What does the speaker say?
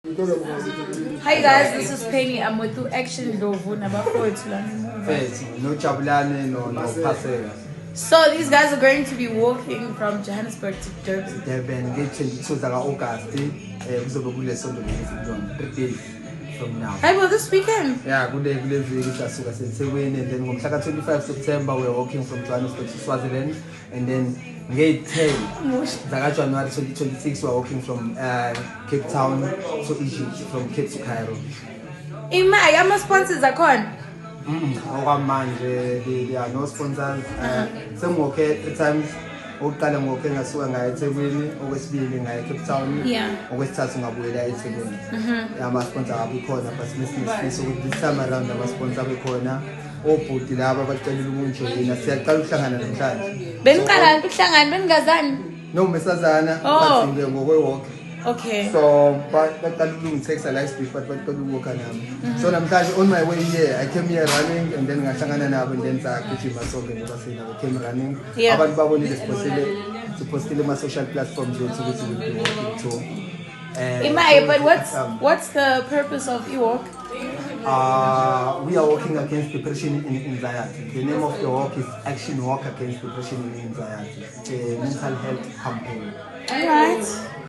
Hi guys, this is Penny. I'm with Action Ndovu number 4 to no Jabulani, no Pasela. So these guys are going to be walking from Johannesburg to Durban. Durban, get 22 August, from now. Hi, well, this weekend? Yeah, good day, and then on 25 September, we're walking from Johannesburg to Swaziland, and then gate 10, January 2026, we're walking from Cape Town to Egypt, from Cape to Cairo. I'm a sponsors are con. There are no sponsors. Some walk at times. Oqala ngoke ngasuka ngaye eThekwini okwesibili ngaye eCape Town okwesithathu ngabuyela eThekwini ama sponsor abikhona but sinesifisa ukuthi this time around ama sponsor abikhona obhudi laba abacelela ukunjoyina siyaqala ukuhlangana namhlanje beniqala ukuhlangana beningazani no mesazana bathi ngokwe walk. Okay. So baqala ukulungisa la speed but baqala ukuwalka nami. So namhlanje on my way here I came here running and then ngahlangana nabo and then sagijima sonke ngoba sina came running. Abantu babonile sipostile ma social platforms ukuthi we will be walking too. But what's the purpose of e-walk? We are working against depression and anxiety. The name of the walk is Action Walk Against Depression and Anxiety. It's a mental health campaign. All right.